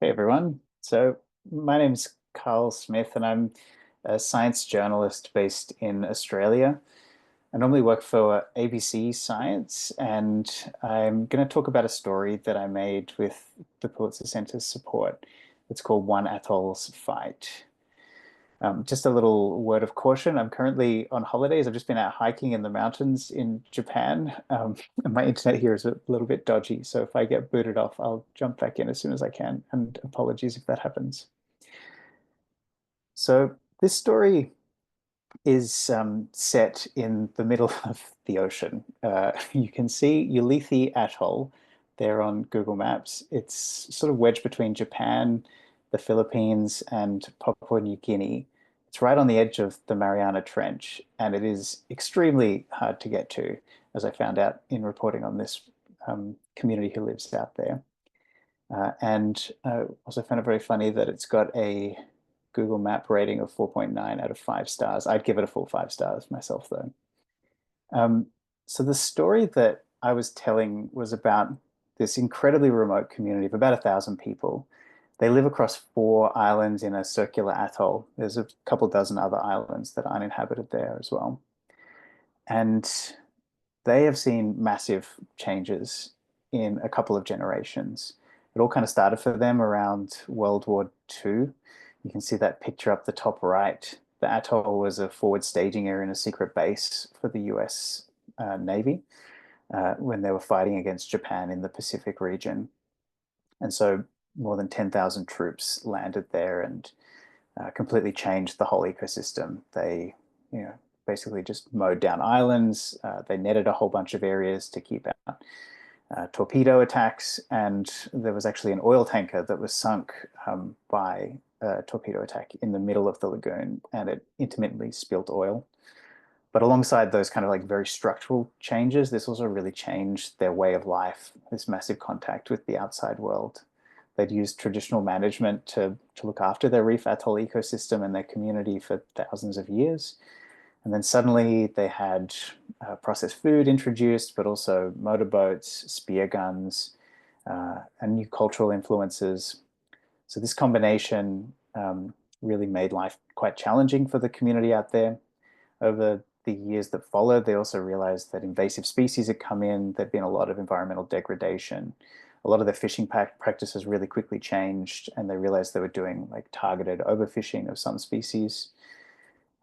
Hey everyone. So my name's Carl Smith and I'm a science journalist based in Australia. I normally work for ABC Science and I'm going to talk about a story that I made with the Pulitzer Center's support. It's called One Atoll's Fight. Just a little word of caution. I'm currently on holidays. I've just been out hiking in the mountains in Japan. And my internet here is a little bit dodgy. So if I get booted off, I'll jump back in as soon as I can. And apologies if that happens. So this story is set in the middle of the ocean. You can see Ulithi Atoll there on Google Maps. It's sort of wedged between Japan, the Philippines, and Papua New Guinea. It's right on the edge of the Mariana Trench, and it is extremely hard to get to, as I found out in reporting on this community who lives out there. And also found it very funny that it's got a Google Map rating of 4.9 out of 5 stars. I'd give it a full 5 stars myself, though. Um, so the story that I was telling was about this incredibly remote community of about 1,000 people. They live across 4 islands in a circular atoll. There's a couple dozen other islands that aren't inhabited there as well. And they have seen massive changes in a couple of generations. It all kind of started for them around World War II. You can see that picture up the top right. The atoll was a forward staging area and a secret base for the US Navy when they were fighting against Japan in the Pacific region. And so more than 10,000 troops landed there and completely changed the whole ecosystem. They, basically just mowed down islands. They netted a whole bunch of areas to keep out torpedo attacks, and there was actually an oil tanker that was sunk by a torpedo attack in the middle of the lagoon, and it intermittently spilt oil. But alongside those kind of like very structural changes, this also really changed their way of life, this massive contact with the outside world. They'd used traditional management to look after their reef atoll ecosystem and their community for thousands of years. And then suddenly they had processed food introduced, but also motorboats, spear guns, and new cultural influences. So this combination really made life quite challenging for the community out there. Over the years that followed, they also realized that invasive species had come in. There'd been a lot of environmental degradation. A lot of their fishing practices really quickly changed, and they realized they were doing like targeted overfishing of some species.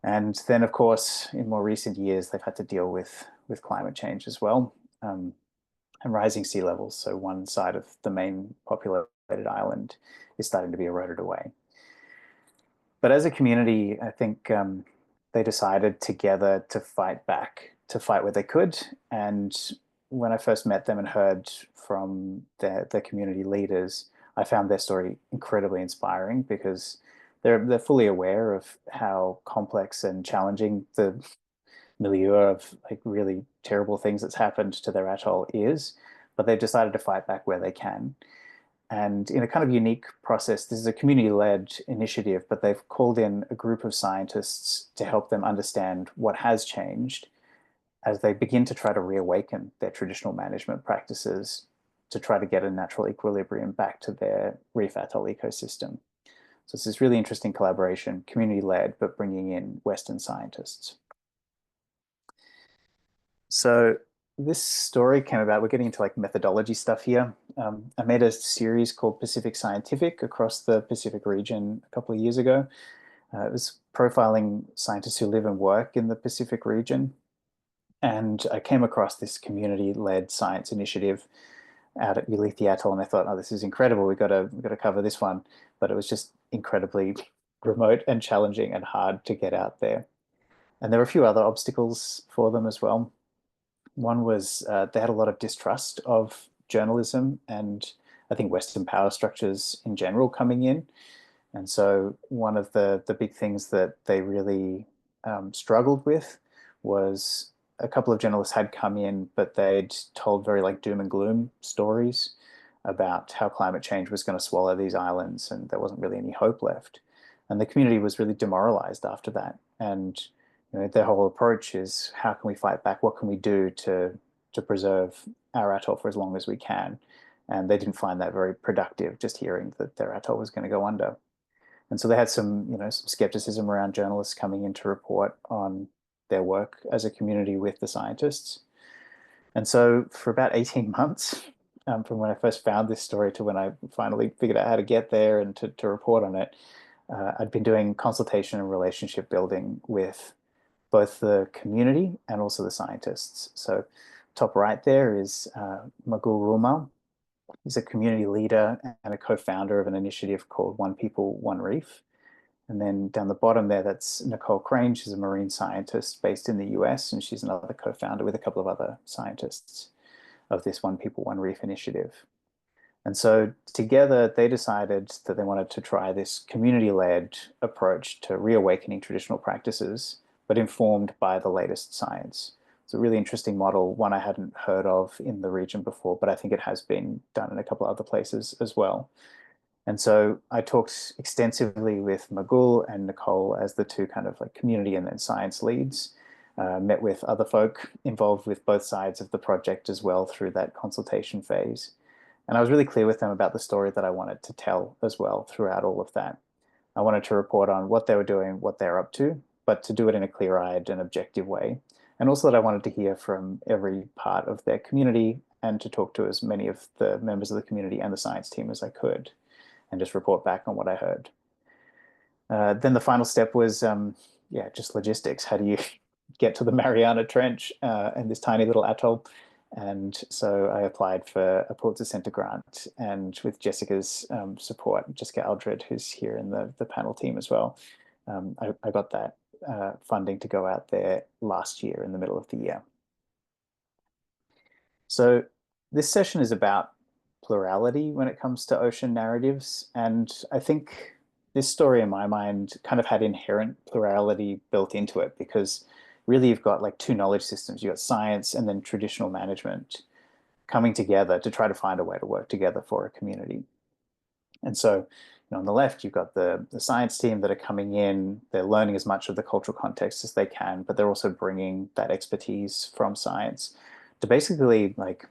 And then, of course, in more recent years, they've had to deal with climate change as well, and rising sea levels. So one side of the main populated island is starting to be eroded away. But as a community, I think they decided together to fight back, to fight where they could. And when I first met them and heard from their community leaders, I found their story incredibly inspiring because they're fully aware of how complex and challenging the milieu of like really terrible things that's happened to their atoll is, but they've decided to fight back where they can. And in a kind of unique process, this is a community-led initiative, but they've called in a group of scientists to help them understand what has changed as they begin to try to reawaken their traditional management practices to try to get a natural equilibrium back to their reef atoll ecosystem. So it's this really interesting collaboration, community-led, but bringing in Western scientists. So this story came about, we're getting into like methodology stuff here. I made a series called Pacific Scientific across the Pacific region a couple of years ago. It was profiling scientists who live and work in the Pacific region. And I came across this community-led science initiative out at Ulithi Atoll, and I thought, oh, this is incredible. We've got to cover this one. But it was just incredibly remote and challenging and hard to get out there. And there were a few other obstacles for them as well. One was they had a lot of distrust of journalism and I think Western power structures in general coming in. And so one of the big things that they really struggled with was a couple of journalists had come in, but they'd told very like doom and gloom stories about how climate change was going to swallow these islands and there wasn't really any hope left. And the community was really demoralized after that. And their whole approach is how can we fight back? What can we do to preserve our atoll for as long as we can? and they didn't find that very productive, just hearing that their atoll was going to go under. And so they had some, some skepticism around journalists coming in to report on their work as a community with the scientists. And so for about 18 months, from when I first found this story to when I finally figured out how to get there and to report on it, I'd been doing consultation and relationship building with both the community and also the scientists. So top right there is Magul Rulma. He's a community leader and a co-founder of an initiative called One People, One Reef. And then down the bottom there, that's Nicole Crane. She's a marine scientist based in the US, and she's another co-founder with a couple of other scientists of this One People, One Reef initiative. And so together they decided that they wanted to try this community-led approach to reawakening traditional practices, but informed by the latest science. It's a really interesting model, one I hadn't heard of in the region before, but I think it has been done in a couple of other places as well. And so I talked extensively with Magul and Nicole as the two kind of like community and then science leads. Met with other folk involved with both sides of the project as well through that consultation phase. And I was really clear with them about the story that I wanted to tell as well throughout all of that. I wanted to report on what they were doing, what they're up to, but to do it in a clear-eyed and objective way. And also that I wanted to hear from every part of their community and to talk to as many of the members of the community and the science team as I could, and just report back on what I heard. Then the final step was, yeah, just logistics. How do you get to the Mariana Trench and this tiny little atoll? And so I applied for a Pulitzer Center grant, and with Jessica's support, Jessica Aldred, who's here in the panel team as well, I got that funding to go out there last year in the middle of the year. So this session is about plurality when it comes to ocean narratives. And I think this story in my mind kind of had inherent plurality built into it because really you've got like two knowledge systems. You've got science and then traditional management coming together to try to find a way to work together for a community. And so, on the left, you've got the science team that are coming in, they're learning as much of the cultural context as they can, but they're also bringing that expertise from science to basically like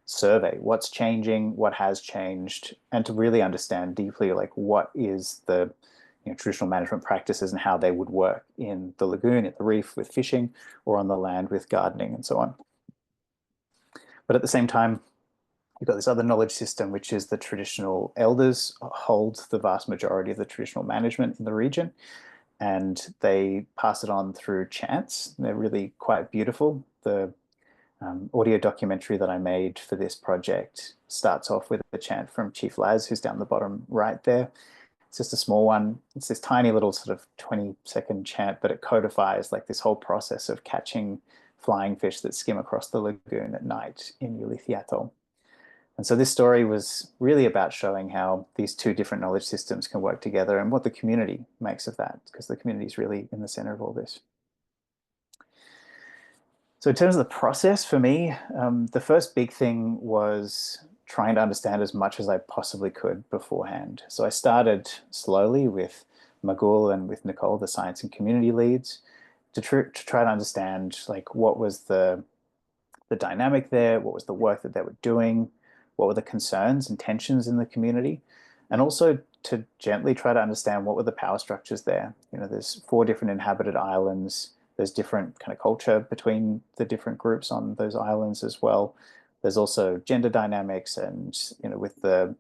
survey what's changing, what has changed, and to really understand deeply like what is the traditional management practices and how they would work in the lagoon, at the reef with fishing, or on the land with gardening and so on. But at the same time, you've got this other knowledge system, which is the traditional elders hold the vast majority of the traditional management in the region, and they pass it on through chants. They're really quite beautiful. The audio documentary that I made for this project starts off with a chant from Chief Laz, who's down the bottom right there. It's just a small one. It's this tiny little sort of 20-second chant, but it codifies like this whole process of catching flying fish that skim across the lagoon at night in Ulithi Atoll. And so this story was really about showing how these two different knowledge systems can work together and what the community makes of that, because the community is really in the center of all this. So in terms of the process for me, the first big thing was trying to understand as much as I possibly could beforehand. So I started slowly with Magul and with Nicole, the science and community leads, to try to understand like what was the dynamic there, what was the work that they were doing, what were the concerns and tensions in the community, and also to gently try to understand what were the power structures there. There's 4 different inhabited islands. There's different kind of culture between the different groups on those islands as well. There's also gender dynamics, and with the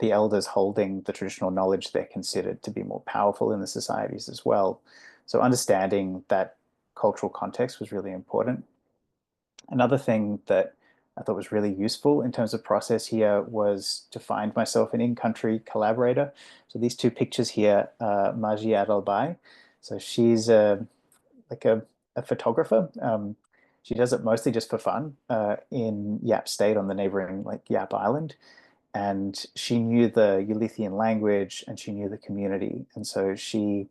elders holding the traditional knowledge, they're considered to be more powerful in the societies as well. So understanding that cultural context was really important. Another thing that I thought was really useful in terms of process here was to find myself an in-country collaborator. So these 2 pictures here, Maji Adalbai. So she's like a photographer. She does it mostly just for fun in Yap State on the neighboring like Yap Island. And she knew the Ulithian language and she knew the community. And so she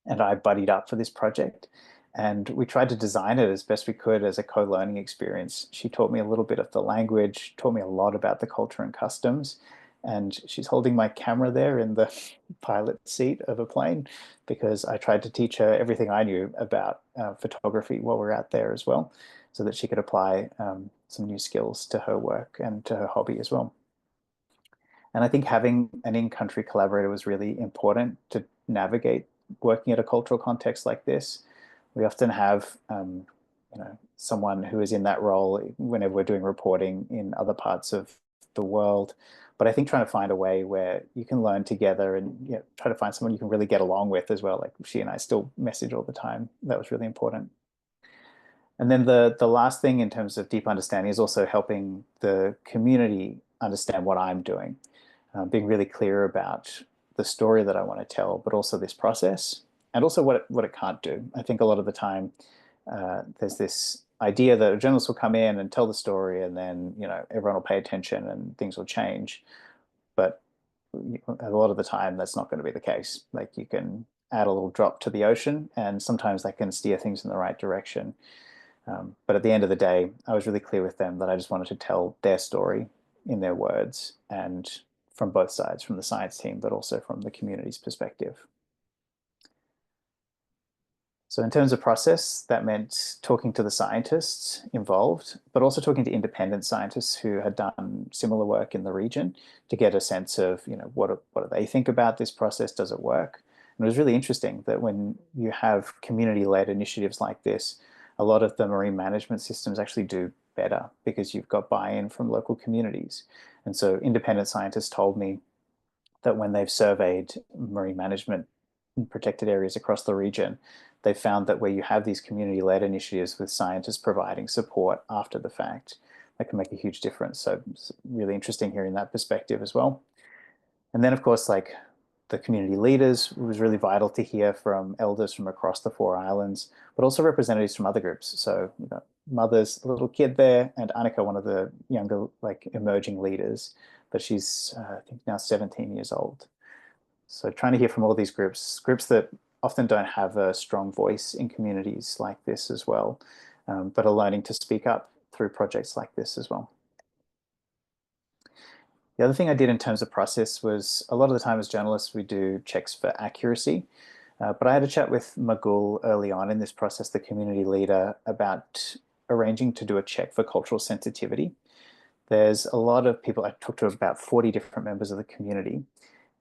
and I buddied up for this project. And we tried to design it as best we could as a co-learning experience. She taught me a little bit of the language, taught me a lot about the culture and customs. And she's holding my camera there in the pilot seat of a plane because I tried to teach her everything I knew about photography while we we're out there as well. so that she could apply some new skills to her work and to her hobby as well. And I think having an in-country collaborator was really important to navigate working at a cultural context like this. We often have, someone who is in that role whenever we're doing reporting in other parts of the world. But I think trying to find a way where you can learn together and try to find someone you can really get along with as well. Like she and I still message all the time. That was really important. And then the last thing in terms of deep understanding is also helping the community understand what I'm doing, being really clear about the story that I want to tell, but also this process and also what it can't do. I think a lot of the time there's this idea that a journalist will come in and tell the story and then everyone will pay attention and things will change. But a lot of the time that's not going to be the case. Like you can add a little drop to the ocean and sometimes that can steer things in the right direction. But at the end of the day, I was really clear with them that I just wanted to tell their story in their words and from both sides, from the science team, but also from the community's perspective. So in terms of process, that meant talking to the scientists involved, but also talking to independent scientists who had done similar work in the region to get a sense of, what do they think about this process? Does it work? And it was really interesting that when you have community-led initiatives like this, a lot of the marine management systems actually do better because you've got buy-in from local communities. And so independent scientists told me that when they've surveyed marine management in protected areas across the region, they found that where you have these community-led initiatives with scientists providing support after the fact, that can make a huge difference. So it's really interesting hearing that perspective as well. And then, of course, like the community leaders, it was really vital to hear from elders from across the 4 islands, but also representatives from other groups. So mothers, a little kid there, and Annika, one of the younger, like emerging leaders, but she's I think now 17 years old. So trying to hear from all these groups that often don't have a strong voice in communities like this as well, but are learning to speak up through projects like this as well. The other thing I did in terms of process was a lot of the time as journalists, we do checks for accuracy. But I had a chat with Magul early on in this process, the community leader, about arranging to do a check for cultural sensitivity. There's a lot of people, I talked to about 40 different members of the community,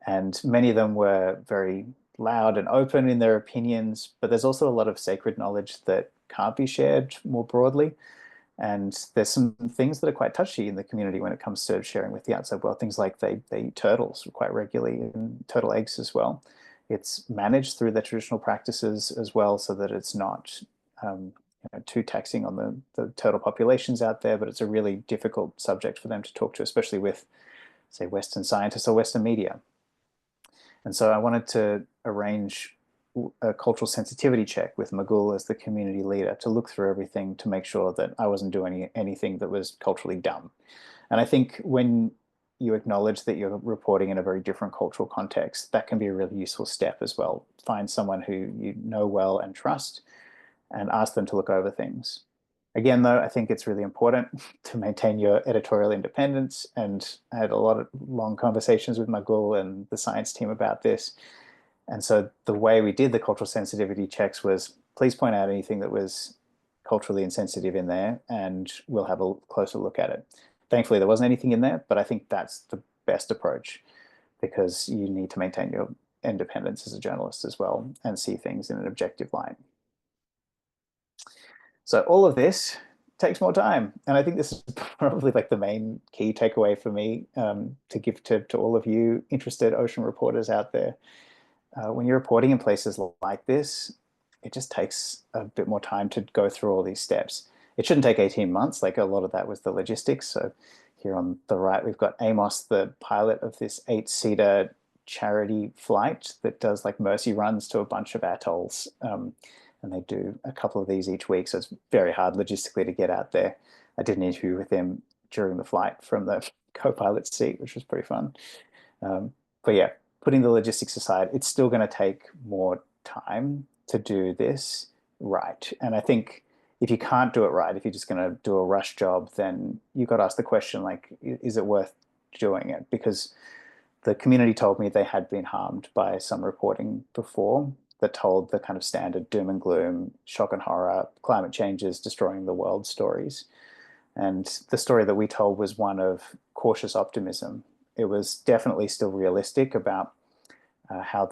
and many of them were very loud and open in their opinions, but there's also a lot of sacred knowledge that can't be shared more broadly. And there's some things that are quite touchy in the community when it comes to sharing with the outside world. Things like they eat turtles quite regularly and turtle eggs as well. It's managed through their traditional practices as well so that it's not too taxing on the turtle populations out there, but it's a really difficult subject for them to talk to, especially with, say, Western scientists or Western media. And so I wanted to arrange a cultural sensitivity check with Magul as the community leader to look through everything to make sure that I wasn't doing anything that was culturally dumb. And I think when you acknowledge that you're reporting in a very different cultural context, that can be a really useful step as well. Find someone who you know well and trust and ask them to look over things. Again, though, I think it's really important to maintain your editorial independence. And I had a lot of long conversations with Magul and the science team about this. And so the way we did the cultural sensitivity checks was, please point out anything that was culturally insensitive in there, and we'll have a closer look at it. Thankfully, there wasn't anything in there, but I think that's the best approach because you need to maintain your independence as a journalist as well and see things in an objective light. So all of this takes more time. And I think this is probably like the main key takeaway for me to give to all of you interested ocean reporters out there. When you're reporting in places like this, it just takes a bit more time to go through all these steps. It shouldn't take 18 months, like a lot of that was the logistics. So here on the right, we've got Amos, the pilot of this 8-seater charity flight that does like mercy runs to a bunch of atolls. And they do a couple of these each week. So it's very hard logistically to get out there. I did an interview with him during the flight from the co-pilot seat, which was pretty fun. But yeah, putting the logistics aside, it's still going to take more time to do this right. And I think if you can't do it right, if you're just going to do a rush job, then you've got to ask the question, like, is it worth doing it? Because the community told me they had been harmed by some reporting before. that told the kind of standard doom and gloom, shock and horror, climate change is destroying the world stories. And the story that we told was one of cautious optimism. It was definitely still realistic about how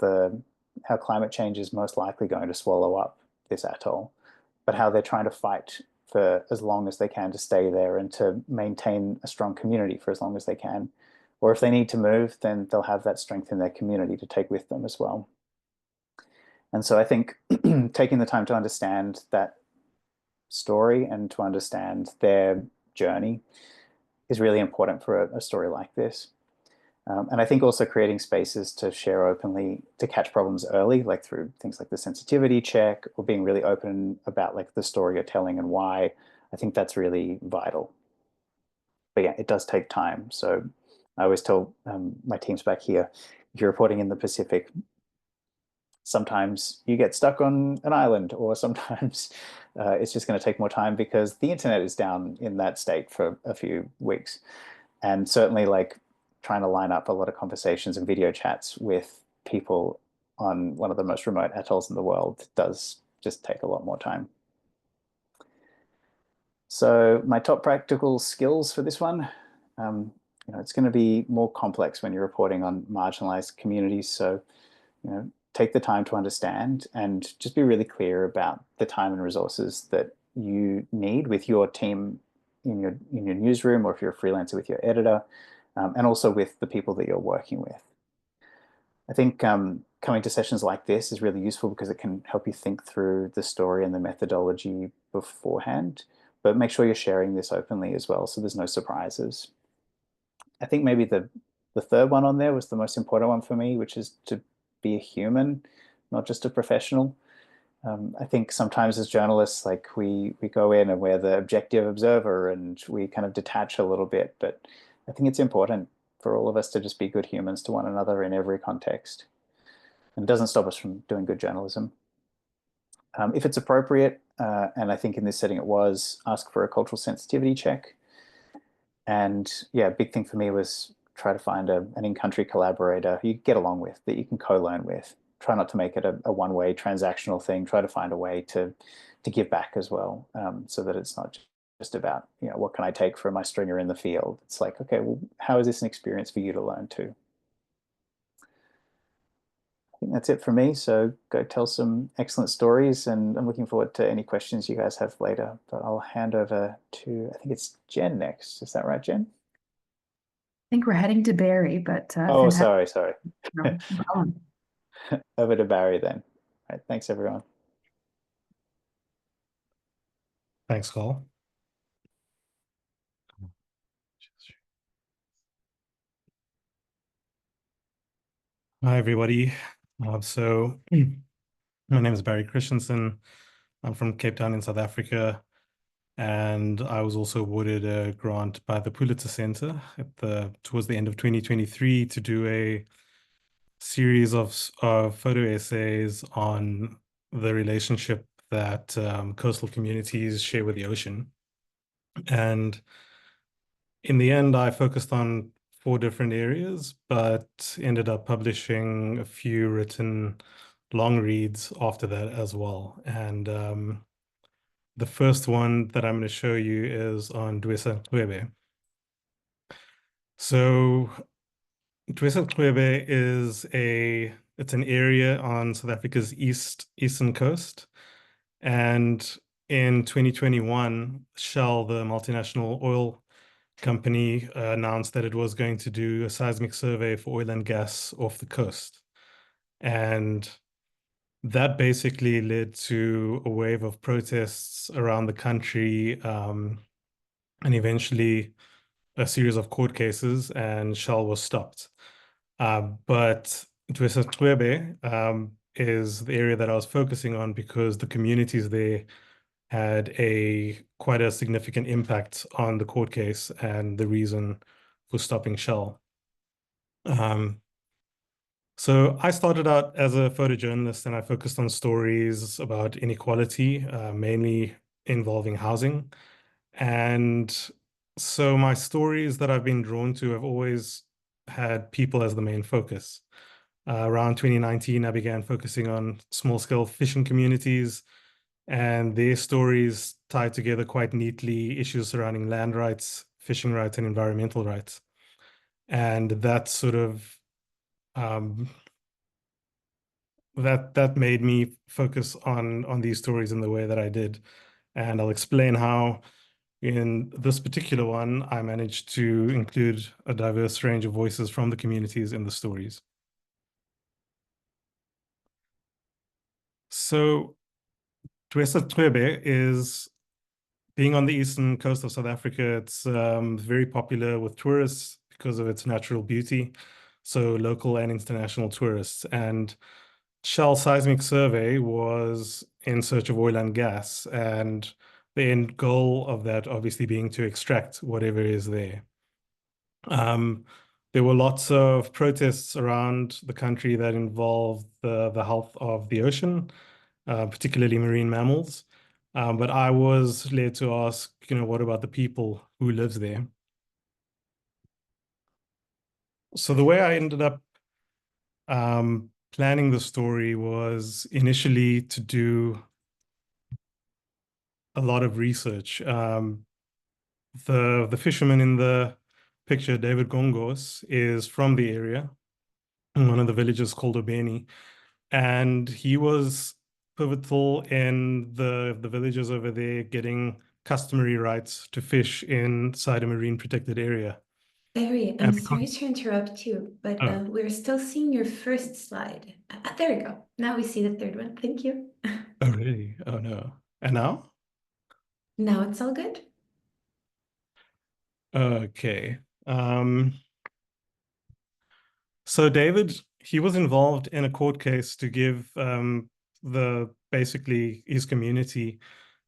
climate change is most likely going to swallow up this atoll, but how they're trying to fight for as long as they can to stay there and to maintain a strong community for as long as they can. Or if they need to move, then they'll have that strength in their community to take with them as well. And so I think taking the time to understand that story and to understand their journey is really important for a story like this. And I think also creating spaces to share openly, to catch problems early, like through things like the sensitivity check or being really open about like the story you're telling and why, I think that's really vital. But yeah, it does take time. So I always tell my teams back here, if you're reporting in the Pacific, sometimes you get stuck on an island, or sometimes it's just going to take more time because the internet is down in that state for a few weeks. And certainly, like trying to line up a lot of conversations and video chats with people on one of the most remote atolls in the world does just take a lot more time. So my top practical skills for this one, it's going to be more complex when you're reporting on marginalized communities. So take the time to understand and just be really clear about the time and resources that you need with your team in your newsroom, or if you're a freelancer with your editor, and also with the people that you're working with. I think coming to sessions like this is really useful because it can help you think through the story and the methodology beforehand, but make sure you're sharing this openly as well so there's no surprises. I think maybe the third one on there was the most important one for me, which is to be a human, not just a professional. I think sometimes as journalists, like we go in and we're the objective observer and we kind of detach a little bit, but I think it's important for all of us to just be good humans to one another in every context. And it doesn't stop us from doing good journalism. If it's appropriate, and I think in this setting it was, ask for a cultural sensitivity check. And yeah, a big thing for me was try to find an in-country collaborator you get along with, that you can co-learn with. Try not to make it a one-way transactional thing. Try to find a way to give back as well, so that it's not just about, what can I take from my stringer in the field? It's like, okay, well, how is this an experience for you to learn too? I think that's it for me. So go tell some excellent stories, and I'm looking forward to any questions you guys have later. But I'll hand over to, I think it's Jenn next. Is that right, Jenn? I think we're heading to Barry, but Oh, fantastic. sorry. No problem. Over to Barry then. All right, thanks everyone. Thanks, Cole. Hi, everybody. So my name is Barry Christianson. I'm from Cape Town in South Africa, and I was also awarded a grant by the Pulitzer Center towards the end of 2023 to do a series of photo essays on the relationship that coastal communities share with the ocean. And in the end, I focused on 4 different areas, but ended up publishing a few written long reads after that as well. And the first one that I'm going to show you is on Dwesa Ncwebe. So Dwesa Ncwebe it's an area on South Africa's eastern coast. And in 2021, Shell, the multinational oil company, announced that it was going to do a seismic survey for oil and gas off the coast. And that basically led to a wave of protests around the country, and eventually a series of court cases, and Shell was stopped. But Dwesa Ncwebe is the area that I was focusing on because the communities there had quite a significant impact on the court case and the reason for stopping Shell. So I started out as a photojournalist, and I focused on stories about inequality, mainly involving housing. And so my stories that I've been drawn to have always had people as the main focus. Around 2019, I began focusing on small-scale fishing communities, and their stories tie together quite neatly issues surrounding land rights, fishing rights, and environmental rights. And that sort of um, that made me focus on these stories in the way that I did. And I'll explain how in this particular one, I managed to include a diverse range of voices from the communities in the stories. So Twebe is being on the eastern coast of South Africa. It's very popular with tourists because of its natural beauty. So local and international tourists. And Shell Seismic Survey was in search of oil and gas, and the end goal of that obviously being to extract whatever is there. Um, there were lots of protests around the country that involved the health of the ocean, particularly marine mammals. But I was led to ask, what about the people who lives there? So the way I ended up planning the story was initially to do a lot of research. The fisherman in the picture, David Gongos, is from the area, in one of the villages called Obeni, and he was pivotal in the villages over there getting customary rights to fish inside a marine protected area. Barry, I'm And because, sorry to interrupt you, but oh, we're still seeing your first slide. There we go. Now we see the third one. Thank you. oh really? Oh no. And now? Now it's all good. Okay. So David, he was involved in a court case to give basically his community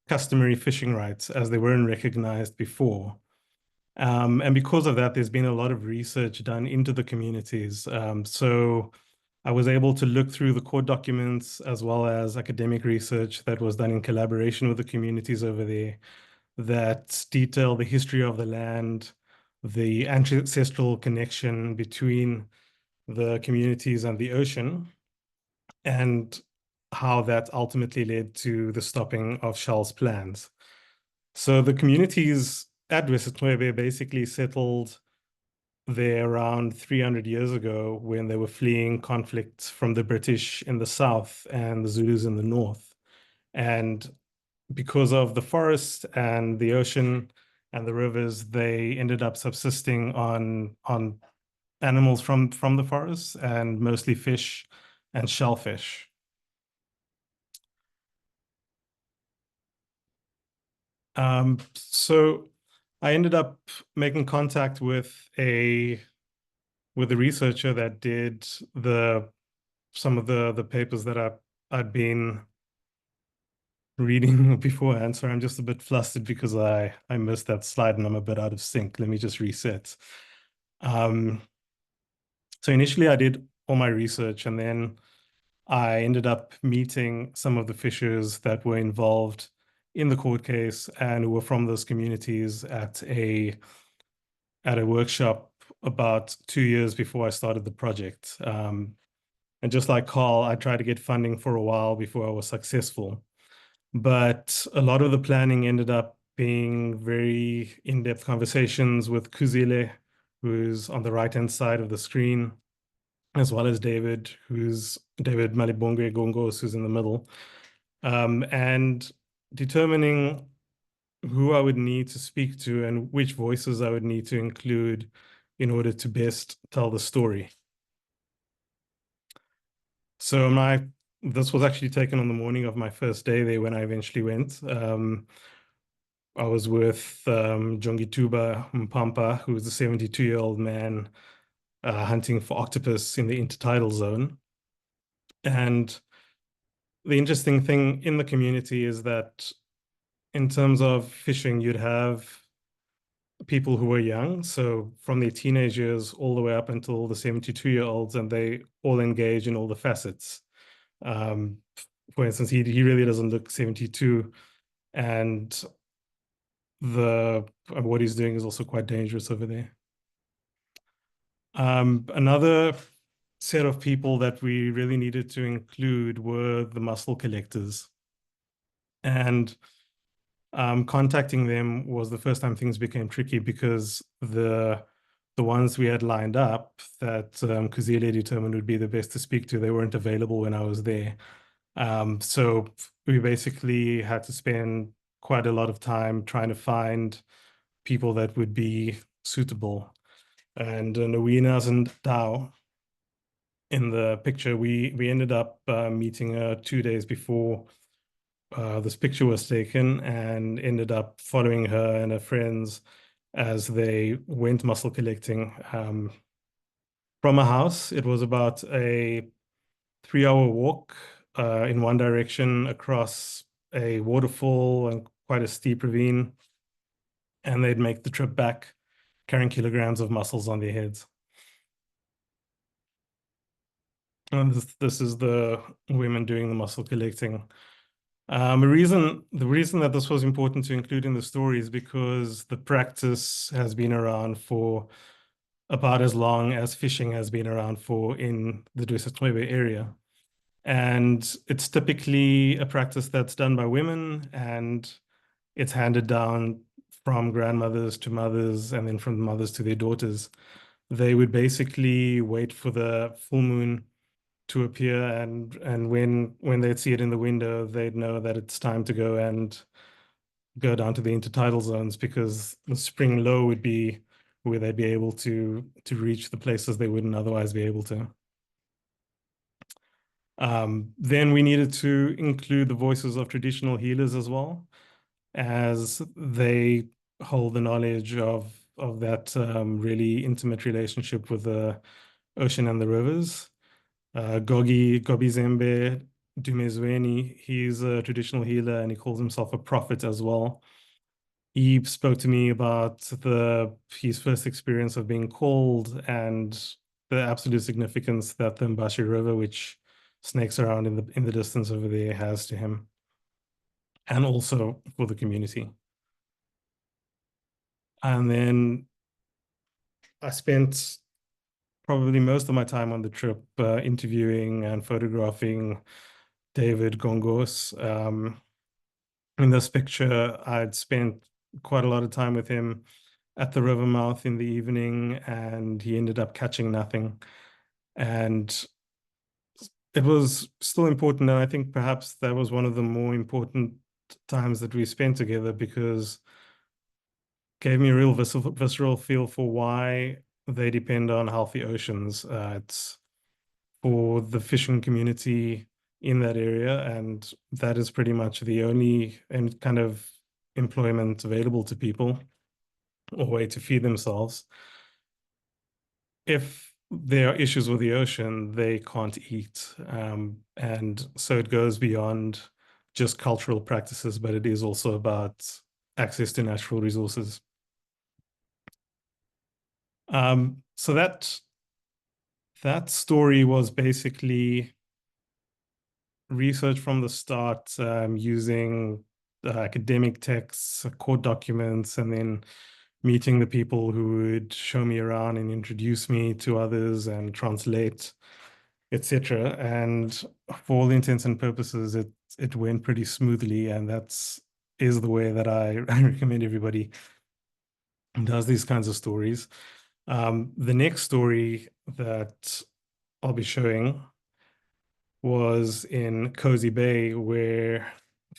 customary fishing rights as they weren't recognized before. And because of that, there's been a lot of research done into the communities. So I was able to look through the court documents as well as academic research that was done in collaboration with the communities over there that detail the history of the land, the ancestral connection between the communities and the ocean, and how that ultimately led to the stopping of Shell's plans. So the communities at Wesitwebe basically settled there around 300 years ago when they were fleeing conflicts from the British in the south and the Zulus in the north. And because of the forest and the ocean and the rivers, they ended up subsisting on animals from the forest and mostly fish and shellfish. So I ended up making contact with a researcher that did some of the papers that I'd been reading beforehand. Sorry, I'm just a bit flustered because I missed that slide and I'm a bit out of sync. Let me just reset. So initially I did all my research and then I ended up meeting some of the fishers that were involved in the court case and who were from those communities at a workshop about 2 years before I started the project. And just like Carl, I tried to get funding for a while before I was successful. But a lot of the planning ended up being very in-depth conversations with Kuzile, who's on the right-hand side of the screen, as well as who's David Malibongwe Gongos, who's in the middle, and determining who I would need to speak to and which voices I would need to include in order to best tell the story. So this was actually taken on the morning of my first day there when I eventually went. I was with Jongituba Mpampa, who was a 72-year-old man hunting for octopus in the intertidal zone. And the interesting thing in the community is that in terms of fishing, you'd have people who were young, so from their teenage years all the way up until the 72-year-olds, and they all engage in all the facets. For instance, he really doesn't look 72, and what he's doing is also quite dangerous over there. Another set of people that we really needed to include were the mussel collectors. And contacting them was the first time things became tricky, because the ones we had lined up that Kuzile determined would be the best to speak to, they weren't available when I was there. So we basically had to spend quite a lot of time trying to find people that would be suitable. And Nowinas and Dao in the picture, we ended up meeting her 2 days before this picture was taken, and ended up following her and her friends as they went mussel collecting from a house. It was about a 3-hour walk in one direction across a waterfall and quite a steep ravine, and they'd make the trip back carrying kilograms of mussels on their heads. And this is the women doing the mussel collecting. The reason that this was important to include in the story is because the practice has been around for about as long as fishing has been around for in the Dwesa area. And it's typically a practice that's done by women, and it's handed down from grandmothers to mothers, and then from mothers to their daughters. They would basically wait for the full moon to appear, and when they'd see it in the window, they'd know that it's time to go and go down to the intertidal zones, because the spring low would be where they'd be able to reach the places they wouldn't otherwise be able to. Then we needed to include the voices of traditional healers as well, as they hold the knowledge of that really intimate relationship with the ocean and the rivers. Gogi Zembe Dumezweni, he's a traditional healer, and he calls himself a prophet as well. He spoke to me about his first experience of being called, and the absolute significance that the Mbashi River, which snakes around in the distance over there, has to him, and also for the community. And then I spent probably most of my time on the trip interviewing and photographing David Gongos. In this picture, I'd spent quite a lot of time with him at the river mouth in the evening, and he ended up catching nothing. And it was still important, and I think perhaps that was one of the more important times that we spent together, because it gave me a real visceral feel for why they depend on healthy oceans. It's for the fishing community in that area, and that is pretty much the only and kind of employment available to people, or way to feed themselves. If there are issues with the ocean, they can't eat. And so it goes beyond just cultural practices, but it is also about access to natural resources. So that story was basically research from the start, using academic texts, court documents, and then meeting the people who would show me around and introduce me to others and translate, etc. And for all intents and purposes, it went pretty smoothly, and is the way that I recommend everybody does these kinds of stories. The next story that I'll be showing was in Cozy Bay, where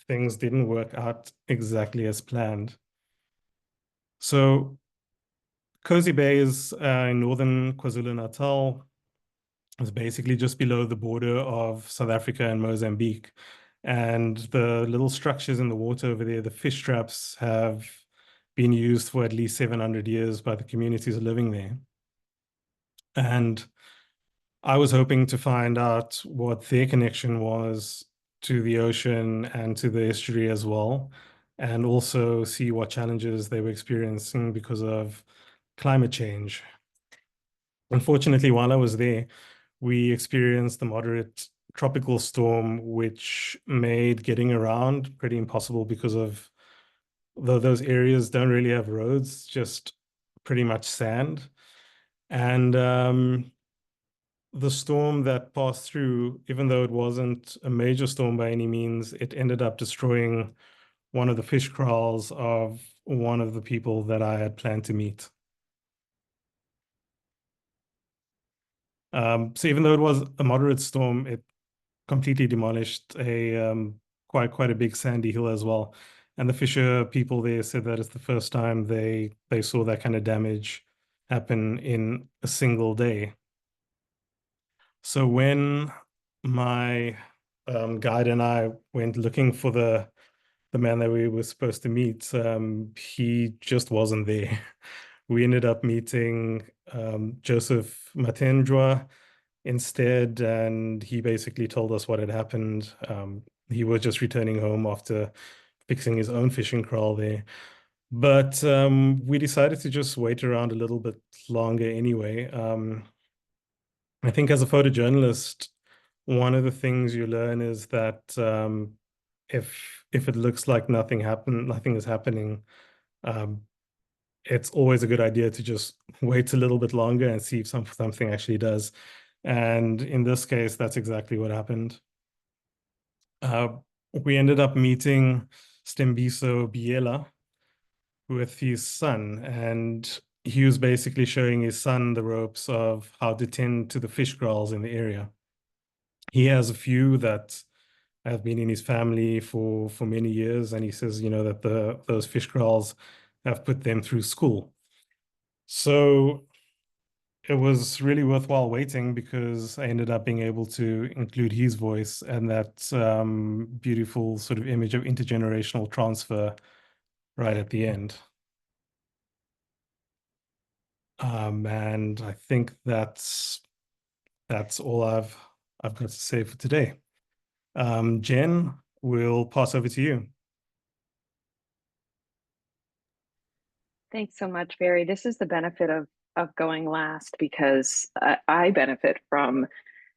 things didn't work out exactly as planned. So Cozy Bay is in northern KwaZulu-Natal. It's basically just below the border of South Africa and Mozambique. And the little structures in the water over there, the fish traps, have been used for at least 700 years by the communities living there. And I was hoping to find out what their connection was to the ocean and to the estuary as well, and also see what challenges they were experiencing because of climate change. Unfortunately, while I was there, we experienced a moderate tropical storm, which made getting around pretty impossible, because of those areas don't really have roads, just pretty much sand. And the storm that passed through, even though it wasn't a major storm by any means, it ended up destroying one of the fish kraals of one of the people that I had planned to meet. So even though it was a moderate storm, it completely demolished a quite a big sandy hill as well. And the Fisher people there said that it's the first time they saw that kind of damage happen in a single day. So when my guide and I went looking for the man that we were supposed to meet, he just wasn't there. We ended up meeting Joseph Matendra instead, and he basically told us what had happened. He was just returning home after fixing his own fishing kraal there. But we decided to just wait around a little bit longer anyway. I think as a photojournalist, one of the things you learn is that if it looks like nothing is happening, um, it's always a good idea to just wait a little bit longer and see if something actually does. And in this case, that's exactly what happened. We ended up meeting Stembiso Biela with his son, and he was basically showing his son the ropes of how to tend to the fish kraals in the area. He has a few that have been in his family for many years, and he says, you know, that those fish kraals have put them through school. So it was really worthwhile waiting because I ended up being able to include his voice and that beautiful sort of image of intergenerational transfer right at the end. And I think that's all I've got to say for today. Jen, we'll pass over to you. Thanks so much, Barry. This is the benefit of going last, because I benefit from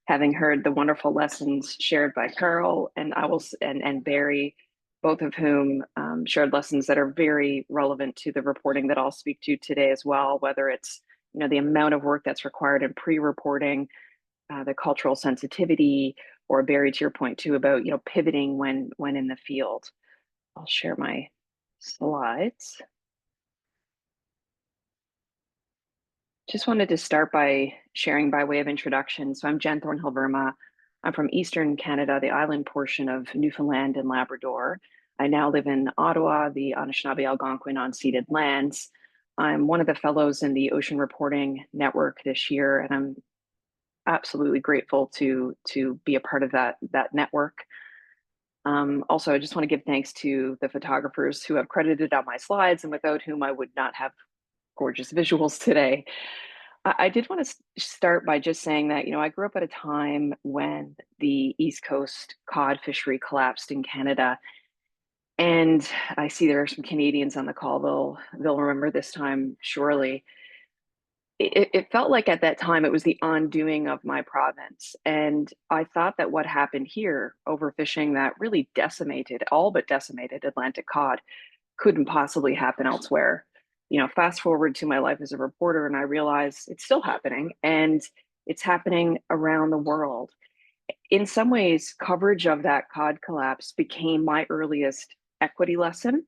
having heard the wonderful lessons shared by Carl and and Barry, both of whom shared lessons that are very relevant to the reporting that I'll speak to today as well, whether it's, you know, the amount of work that's required in pre-reporting, the cultural sensitivity, or Barry, to your point too about, you know, pivoting when in the field. I'll share my slides. Just wanted to start by sharing by way of introduction. So I'm Jenn Thornhill Verma. I'm from Eastern Canada, the island portion of Newfoundland and Labrador. I now live in Ottawa, the Anishinaabe Algonquin unceded lands. I'm one of the fellows in the Ocean Reporting Network this year, and I'm absolutely grateful to be a part of that network. Also, I just want to give thanks to the photographers who have credited on my slides and without whom I would not have gorgeous visuals today. I did want to start by just saying that, you know, I grew up at a time when the East Coast cod fishery collapsed in Canada. And I see there are some Canadians on the call, they'll remember this time surely. It felt like at that time it was the undoing of my province. And I thought that what happened here, overfishing that really all but decimated Atlantic cod, couldn't possibly happen elsewhere. You know, fast forward to my life as a reporter, and I realize it's still happening, and it's happening around the world. In some ways, coverage of that cod collapse became my earliest equity lesson.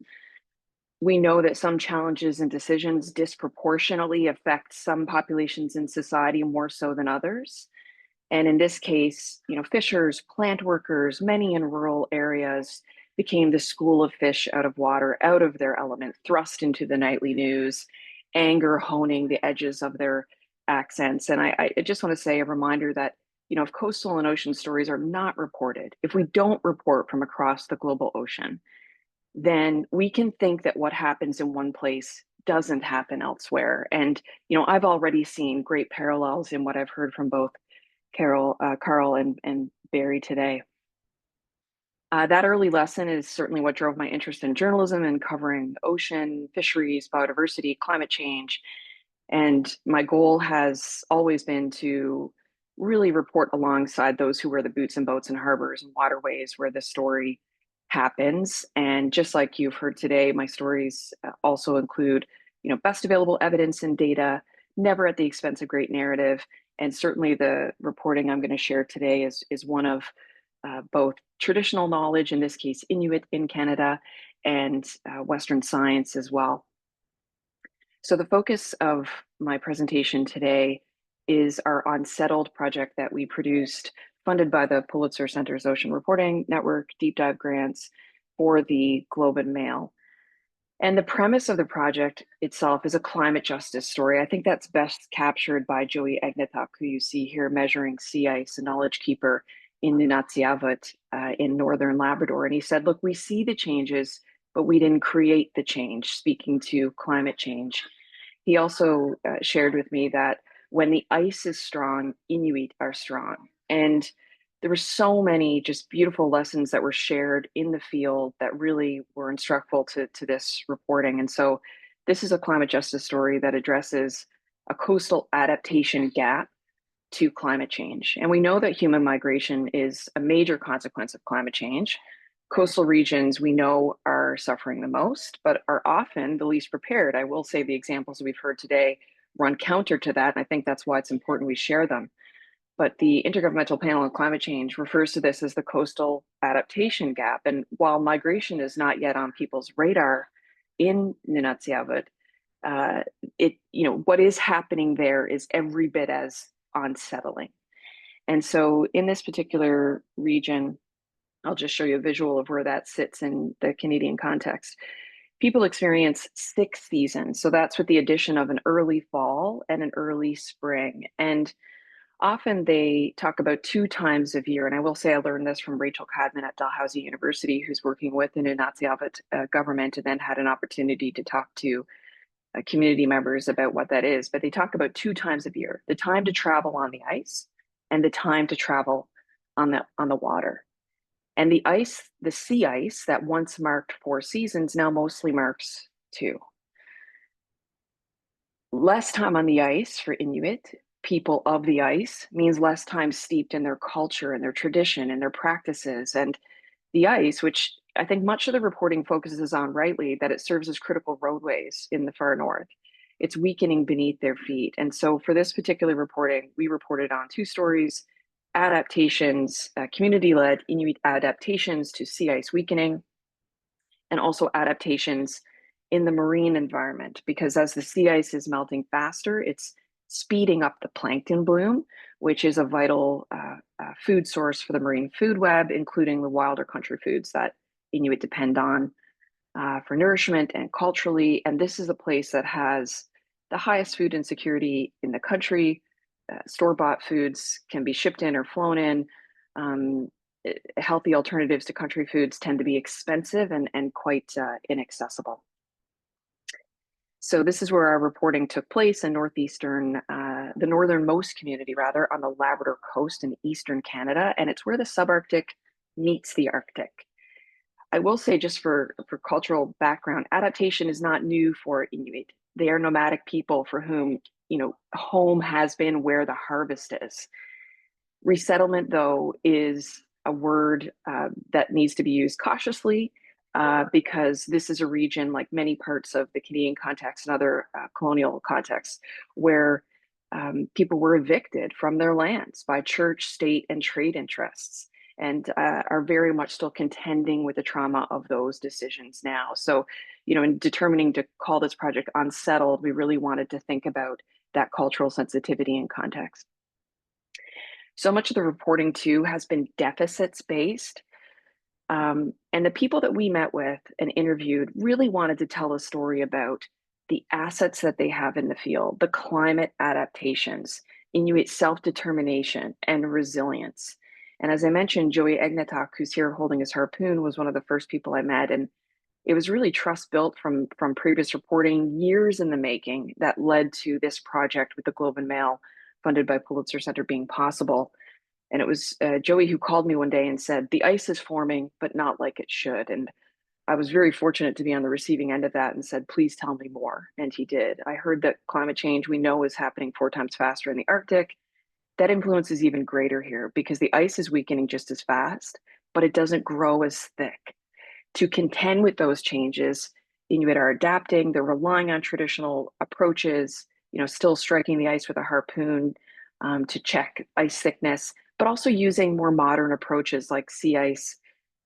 We know that some challenges and decisions disproportionately affect some populations in society more so than others. And in this case, you know, fishers, plant workers, many in rural areas became the school of fish out of water, out of their element, thrust into the nightly news, anger honing the edges of their accents. And I just want to say a reminder that, you know, if coastal and ocean stories are not reported, if we don't report from across the global ocean, then we can think that what happens in one place doesn't happen elsewhere. And, you know, I've already seen great parallels in what I've heard from both Carl and Barry today. That early lesson is certainly what drove my interest in journalism and covering ocean, fisheries, biodiversity, climate change. And my goal has always been to really report alongside those who wear the boots and boats and harbors and waterways where the story happens. And just like you've heard today, my stories also include, you know, best available evidence and data, never at the expense of great narrative, And certainly the reporting I'm going to share today is one of both traditional knowledge, in this case Inuit in Canada, and Western science as well. So the focus of my presentation today is our Unsettled project that we produced, funded by the Pulitzer Center's Ocean Reporting Network deep dive grants for the Globe and Mail. And the premise of the project itself is a climate justice story. I think that's best captured by Joey Egnatok, who you see here measuring sea ice, a knowledge keeper in Nunatsiavut in northern Labrador. And he said, look, we see the changes, but we didn't create the change, speaking to climate change. He also shared with me that when the ice is strong, Inuit are strong. And there were so many just beautiful lessons that were shared in the field that really were instructful to this reporting. And so this is a climate justice story that addresses a coastal adaptation gap to climate change. And we know that human migration is a major consequence of climate change. Coastal regions, we know, are suffering the most, but are often the least prepared. I will say the examples we've heard today run counter to that, and I think that's why it's important we share them. But the Intergovernmental Panel on Climate Change refers to this as the coastal adaptation gap. And while migration is not yet on people's radar in Nunatsiavut, what is happening there is every bit as unsettling. And so in this particular region, I'll just show you a visual of where that sits in the Canadian context. People experience 6 seasons. So that's with the addition of an early fall and an early spring. And often they talk about 2 times of year. And I will say I learned this from Rachel Cadman at Dalhousie University, who's working with the Nunatsiavut government, and then had an opportunity to talk to community members about what that is. But they talk about 2 times of year: the time to travel on the ice and the time to travel on the water. And the ice, the sea ice that once marked 4 seasons, now mostly marks 2. Less time on the ice for Inuit, people of the ice, means less time steeped in their culture and their tradition and their practices. And the ice, which I think much of the reporting focuses on rightly, that it serves as critical roadways in the far north. It's weakening beneath their feet. And so for this particular reporting, we reported on 2 stories: adaptations, community-led Inuit adaptations to sea ice weakening, and also adaptations in the marine environment, because as the sea ice is melting faster, it's speeding up the plankton bloom, which is a vital food source for the marine food web, including the wilder country foods that Inuit depend on for nourishment and culturally. And this is a place that has the highest food insecurity in the country. Store-bought foods can be shipped in or flown in. Healthy alternatives to country foods tend to be expensive and quite inaccessible. So this is where our reporting took place in the northernmost community rather, on the Labrador coast in eastern Canada, and it's where the subarctic meets the Arctic. I will say, just for cultural background, adaptation is not new for Inuit. They are nomadic people for whom, home has been where the harvest is. Resettlement, though, is a word that needs to be used cautiously, because this is a region, like many parts of the Canadian context and other colonial contexts, where people were evicted from their lands by church, state, and trade interests, and are very much still contending with the trauma of those decisions now. So, in determining to call this project Unsettled, we really wanted to think about that cultural sensitivity and context. So much of the reporting, too, has been deficits-based. And the people that we met with and interviewed really wanted to tell a story about the assets that they have in the field, the climate adaptations, Inuit self-determination, and resilience. And as I mentioned, Joey Egnatok, who's here holding his harpoon, was one of the first people I met. And it was really trust built from previous reporting, years in the making, that led to this project with the Globe and Mail, funded by Pulitzer Center, being possible. And it was Joey who called me one day and said, the ice is forming, but not like it should. And I was very fortunate to be on the receiving end of that and said, please tell me more. And he did. I heard that climate change, we know, is happening 4 times faster in the Arctic. That influence is even greater here because the ice is weakening just as fast, but it doesn't grow as thick. To contend with those changes, Inuit are adapting. They're relying on traditional approaches, still striking the ice with a harpoon, to check ice thickness, but also using more modern approaches like sea ice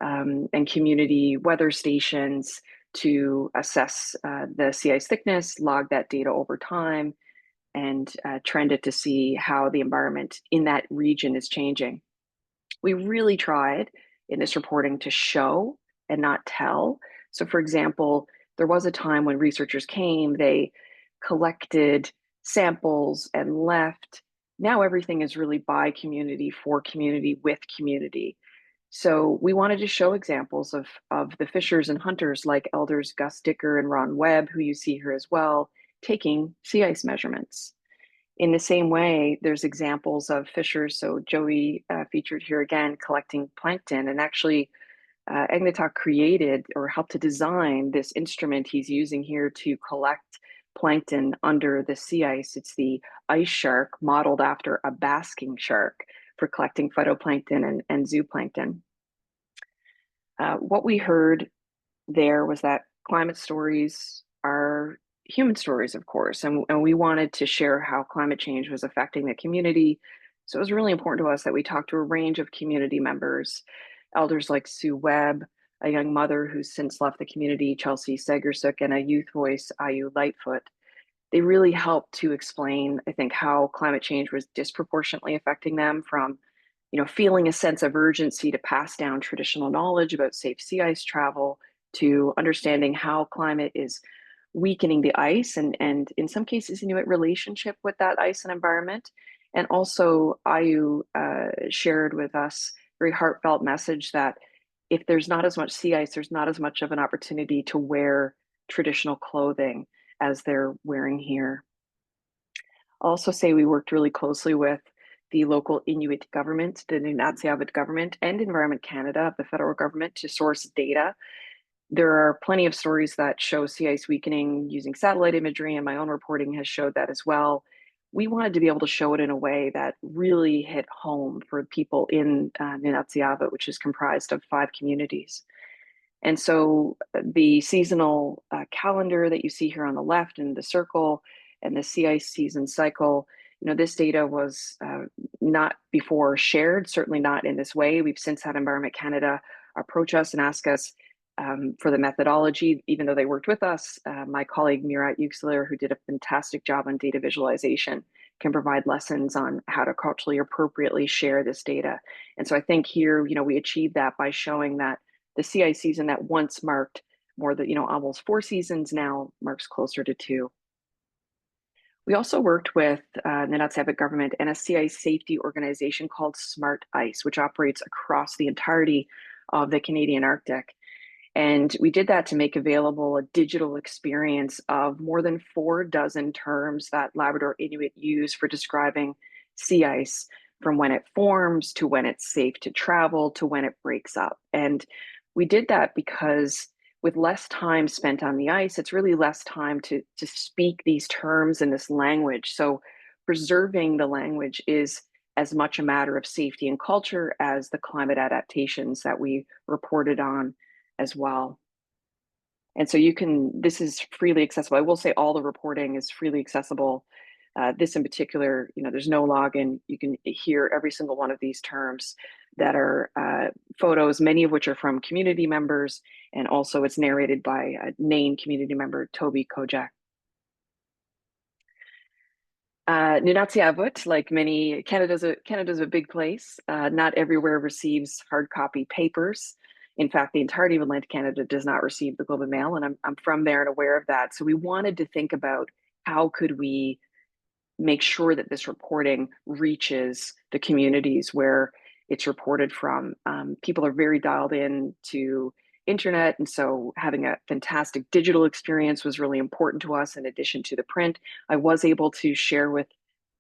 and community weather stations to assess the sea ice thickness, log that data over time, and trend it to see how the environment in that region is changing. We really tried in this reporting to show and not tell. So, for example, there was a time when researchers came, they collected samples and left. Now everything is really by community, for community, with community. So we wanted to show examples of the fishers and hunters like elders Gus Dicker and Ron Webb, who you see here as well, taking sea ice measurements. In the same way, there's examples of fishers. So Joey featured here again, collecting plankton, and actually Agnetak created or helped to design this instrument he's using here to collect plankton under the sea ice. It's the ice shark, modeled after a basking shark, for collecting phytoplankton and zooplankton. What we heard there was that climate stories are human stories, of course, and we wanted to share how climate change was affecting the community. So it was really important to us that we talked to a range of community members, elders like Sue Webb, a young mother who's since left the community, Chelsea Segersuk, and a youth voice, Ayu Lightfoot. They really helped to explain, I think, how climate change was disproportionately affecting them, from feeling a sense of urgency to pass down traditional knowledge about safe sea ice travel, to understanding how climate is weakening the ice and in some cases Inuit relationship with that ice and environment. And also Ayu shared with us a very heartfelt message that if there's not as much sea ice, there's not as much of an opportunity to wear traditional clothing as they're wearing here. I'll also say we worked really closely with the local Inuit government, the Nunatsiavut government, and Environment Canada, the federal government, to source data. There are plenty of stories that show sea ice weakening using satellite imagery, and my own reporting has showed that as well. We wanted to be able to show it in a way that really hit home for people in Nunatsiavut, which is comprised of 5 communities. And so the seasonal calendar that you see here on the left in the circle, and the sea ice season cycle, this data was not before shared, certainly not in this way. We've since had Environment Canada approach us and ask us for the methodology, even though they worked with us. My colleague Murat Yükselier, who did a fantastic job on data visualization, can provide lessons on how to culturally appropriately share this data. And so I think here, we achieved that by showing that the sea ice season that once marked more than, almost 4 seasons now marks closer to 2. We also worked with the Nunatsiavut government and a sea ice safety organization called Smart Ice, which operates across the entirety of the Canadian Arctic. And we did that to make available a digital experience of more than 4 dozen terms that Labrador Inuit use for describing sea ice, from when it forms to when it's safe to travel to when it breaks up. And we did that because with less time spent on the ice, it's really less time to speak these terms in this language. So preserving the language is as much a matter of safety and culture as the climate adaptations that we reported on as well. And so this is freely accessible. I will say all the reporting is freely accessible. This in particular, there's no login. You can hear every single one of these terms that are photos, many of which are from community members, and also it's narrated by a named community member, Toby Kojak. Nunatsiavut, like many, Canada's a big place. Not everywhere receives hard copy papers. In fact, the entirety of Atlantic Canada does not receive the Globe and Mail, and I'm from there and aware of that. So we wanted to think about how could we make sure that this reporting reaches the communities where it's reported from. People are very dialed in to internet, and so having a fantastic digital experience was really important to us in addition to the print. I was able to share with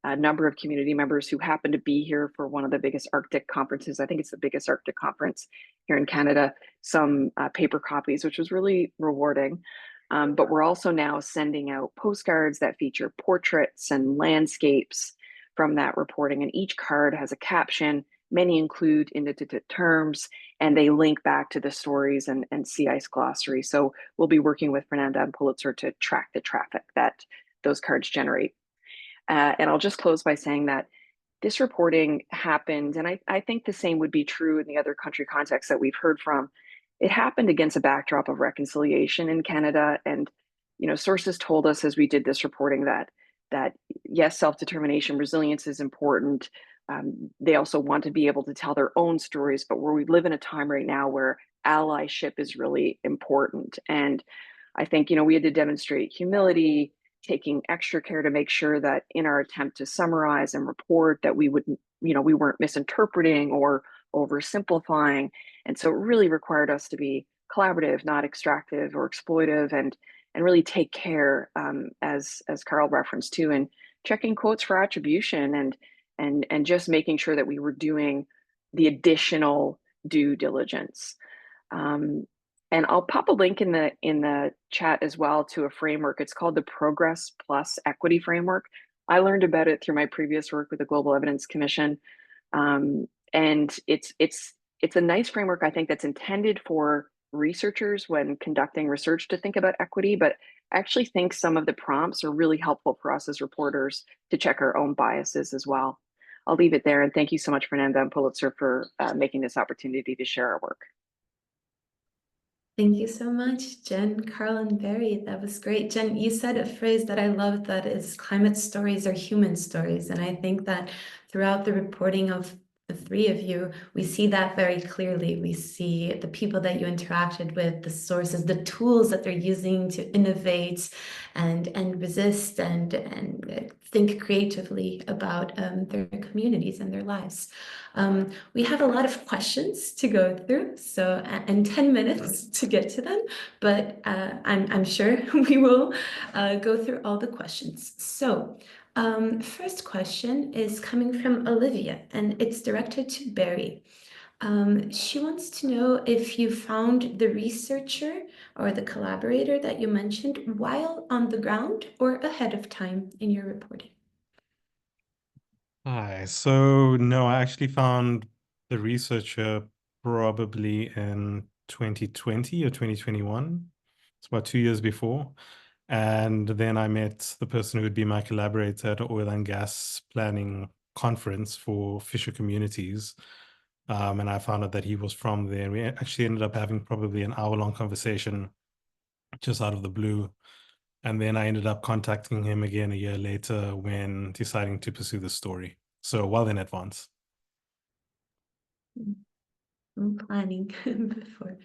a number of community members who happened to be here for one of the biggest Arctic conferences. I think it's the biggest Arctic conference here in Canada, some paper copies, which was really rewarding. But we're also now sending out postcards that feature portraits and landscapes from that reporting. And each card has a caption. Many include Inuktitut terms, and they link back to the stories and sea ice glossary. So we'll be working with Fernanda and Pulitzer to track the traffic that those cards generate. And I'll just close by saying that this reporting happened, and I think the same would be true in the other country contexts that we've heard from. It happened against a backdrop of reconciliation in Canada, and sources told us as we did this reporting that yes, self-determination, resilience is important. They also want to be able to tell their own stories, but where we live in a time right now where allyship is really important. And I think, we had to demonstrate humility, taking extra care to make sure that in our attempt to summarize and report that we wouldn't, we weren't misinterpreting or oversimplifying. And so it really required us to be collaborative, not extractive or exploitive, and really take care, as Carl referenced to, and checking quotes for attribution and just making sure that we were doing the additional due diligence. And I'll pop a link in the chat as well to a framework. It's called the Progress Plus Equity Framework. I learned about it through my previous work with the Global Evidence Commission, and it's a nice framework, I think, that's intended for researchers when conducting research to think about equity, but I actually think some of the prompts are really helpful for us as reporters to check our own biases as well. I'll leave it there, and thank you so much, Fernanda and Pulitzer, for making this opportunity to share our work. Thank you so much, Jen, Carl, and Barry. That was great. Jen, you said a phrase that I love, that is climate stories are human stories. And I think that throughout the reporting of the three of you, we see that very clearly. We see the people that you interacted with, the sources, the tools that they're using to innovate and resist and think creatively about their communities and their lives. We have a lot of questions to go through, so and 10 minutes to get to them, but I'm sure we will go through all the questions. So first question is coming from Olivia, and it's directed to Barry. She wants to know if you found the researcher or the collaborator that you mentioned while on the ground or ahead of time in your reporting. Hi. So no, I actually found the researcher probably in 2020 or 2021. It's about 2 years before. And then I met the person who would be my collaborator at an oil and gas planning conference for fisher communities. And I found out that he was from there. And we actually ended up having probably an hour-long conversation just out of the blue. And then I ended up contacting him again a year later when deciding to pursue the story. So well in advance. I'm planning before.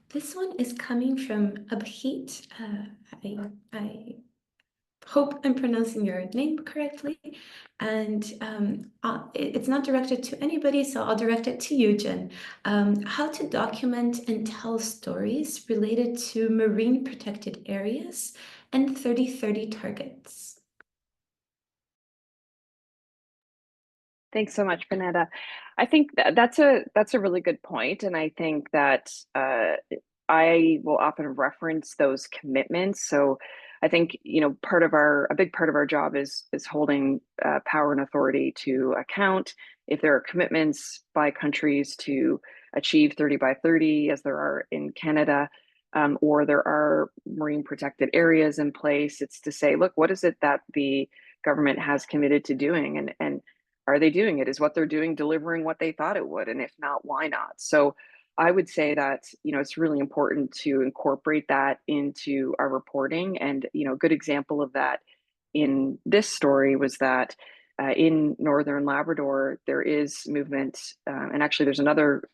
This one is coming from Abhit. I hope I'm pronouncing your name correctly. And it's not directed to anybody, so I'll direct it to you, Jen. How to document and tell stories related to marine protected areas and 3030 targets. Thanks so much, Fernanda. I think that's a really good point, and I think that I will often reference those commitments. So I think a big part of our job is holding power and authority to account. If there are commitments by countries to achieve 30 by 30, as there are in Canada, or there are marine protected areas in place, it's to say, look, what is it that the government has committed to doing, and are they doing it? Is what they're doing delivering what they thought it would? And if not, why not? So I would say that, it's really important to incorporate that into our reporting. And, a good example of that in this story was that in Northern Labrador, there is movement. And actually, there's another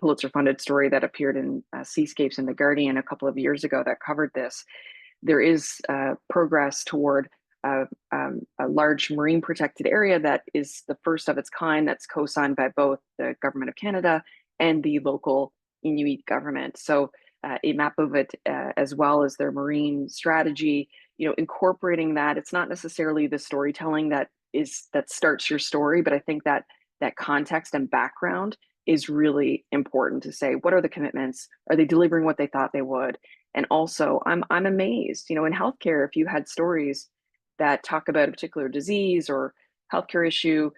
Pulitzer funded story that appeared in Seascapes in The Guardian a couple of years ago that covered this. There is progress toward a large marine protected area that is the first of its kind, that's co-signed by both the government of Canada and the local Inuit government. So a map of it, as well as their marine strategy, incorporating that. It's not necessarily the storytelling that starts your story, but I think that context and background is really important to say, what are the commitments? Are they delivering what they thought they would? And also, I'm amazed, in healthcare, if you had stories that talk about a particular disease or healthcare issue,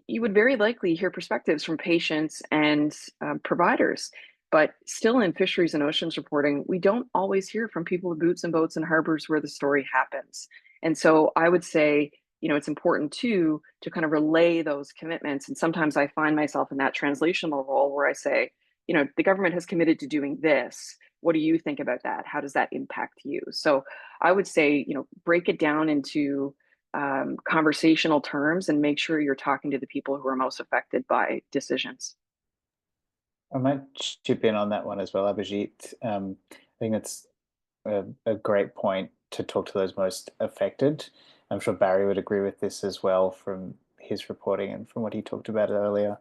you would very likely hear perspectives from patients and providers. But still, in fisheries and oceans reporting, we don't always hear from people with boots and boats and harbors where the story happens. And so I would say it's important too to kind of relay those commitments. And sometimes I find myself in that translational role where I say, the government has committed to doing this. What do you think about that? How does that impact you? So I would say, break it down into conversational terms and make sure you're talking to the people who are most affected by decisions. I might chip in on that one as well, Abhijit. I think it's a great point to talk to those most affected. I'm sure Barry would agree with this as well from his reporting and from what he talked about earlier.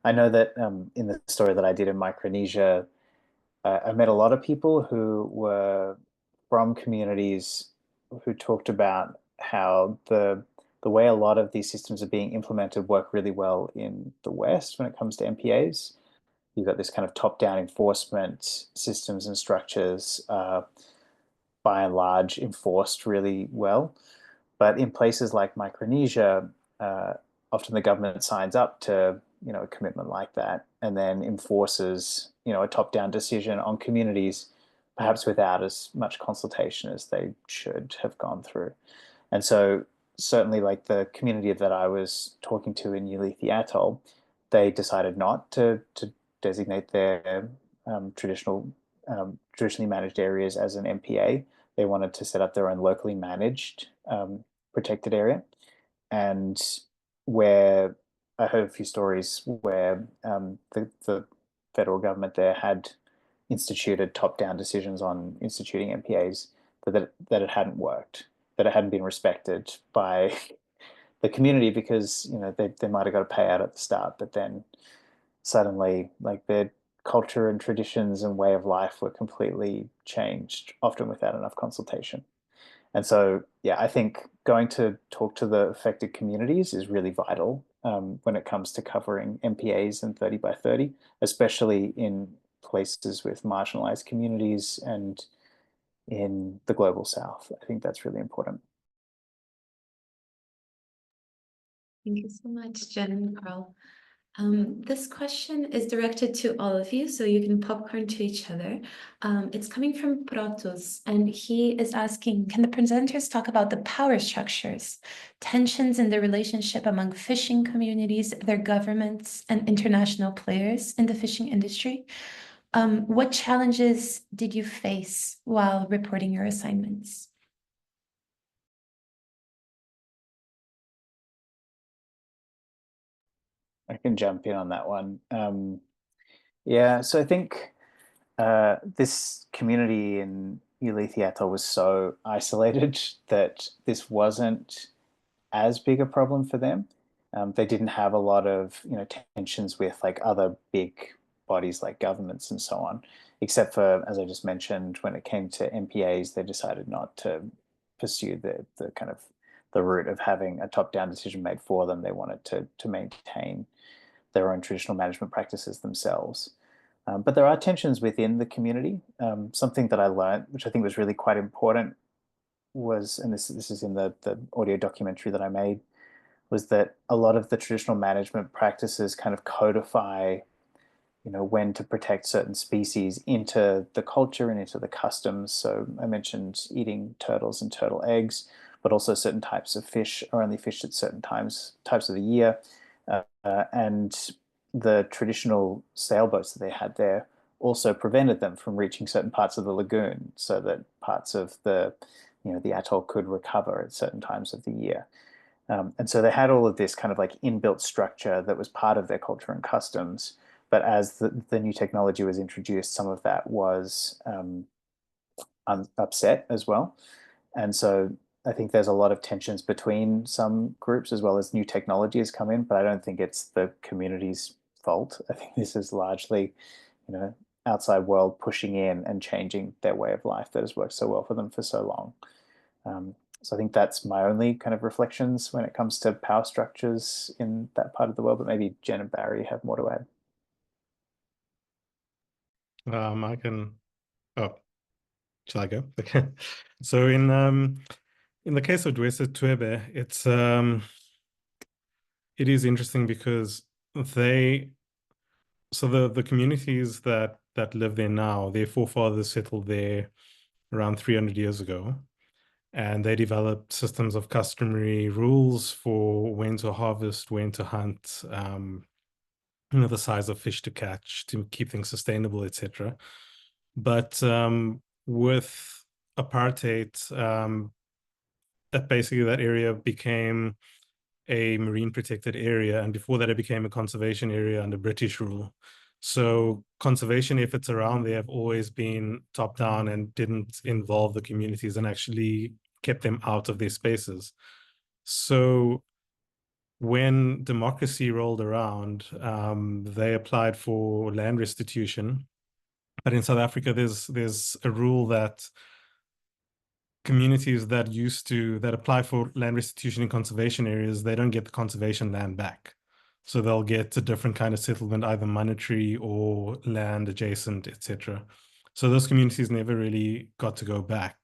I know that in the story that I did in Micronesia, I met a lot of people who were from communities who talked about how the way a lot of these systems are being implemented work really well in the West when it comes to MPAs. You've got this kind of top-down enforcement systems and structures, by and large, enforced really well. But in places like Micronesia, often the government signs up to a commitment like that and then enforces a top-down decision on communities, perhaps without as much consultation as they should have gone through. And so certainly like the community that I was talking to in Ulithi Atoll, they decided not to designate their traditionally managed areas as an MPA. They wanted to set up their own locally managed protected area. And where I heard a few stories where the federal government there had instituted top-down decisions on instituting MPAs, that it hadn't worked, that it hadn't been respected by the community because they might have got a payout at the start, but then suddenly like their culture and traditions and way of life were completely changed, often without enough consultation. And so, yeah, I think going to talk to the affected communities is really vital when it comes to covering MPAs and 30 by 30, especially in places with marginalized communities and in the global South. I think that's really important. Thank you so much, Jen and Carl. This question is directed to all of you, so you can popcorn to each other. It's coming from Protus, and he is asking, can the presenters talk about the power structures, tensions in the relationship among fishing communities, their governments, and international players in the fishing industry? What challenges did you face while reporting your assignments? I can jump in on that one. Yeah, so I think this community in Ulithi Atoll was so isolated that this wasn't as big a problem for them. They didn't have a lot of tensions with like other big bodies like governments and so on, except for, as I just mentioned, when it came to MPAs, they decided not to pursue the kind of the route of having a top-down decision made for them. They wanted to maintain their own traditional management practices themselves. But there are tensions within the community. Something that I learned, which I think was really quite important, was, and this is in the audio documentary that I made, was that a lot of the traditional management practices kind of codify, when to protect certain species into the culture and into the customs. So I mentioned eating turtles and turtle eggs, but also certain types of fish are only fished at certain types of the year. And the traditional sailboats that they had there also prevented them from reaching certain parts of the lagoon so that parts of the atoll could recover at certain times of the year. And so they had all of this kind of like inbuilt structure that was part of their culture and customs. But as the new technology was introduced, some of that was upset as well. And so I think there's a lot of tensions between some groups as well as new technology has come in, but I don't think it's the community's fault. I think this is largely, outside world pushing in and changing their way of life that has worked so well for them for so long. So I think that's my only kind of reflections when it comes to power structures in that part of the world, but maybe Jen and Barry have more to add. I can, oh, shall I go? Okay. So in the case of Dwesa Twebe, it is interesting because the communities that live there now, their forefathers settled there around 300 years ago. And they developed systems of customary rules for when to harvest, when to hunt, the size of fish to catch to keep things sustainable, etc. But with apartheid, that basically that area became a marine protected area, and before that it became a conservation area under British rule. So conservation efforts around there have always been top down and didn't involve the communities and actually kept them out of their spaces. So when democracy rolled around, they applied for land restitution. But in South Africa, there's a rule that communities that apply for land restitution in conservation areas, they don't get the conservation land back. So they'll get a different kind of settlement, either monetary or land adjacent, etc. So those communities never really got to go back.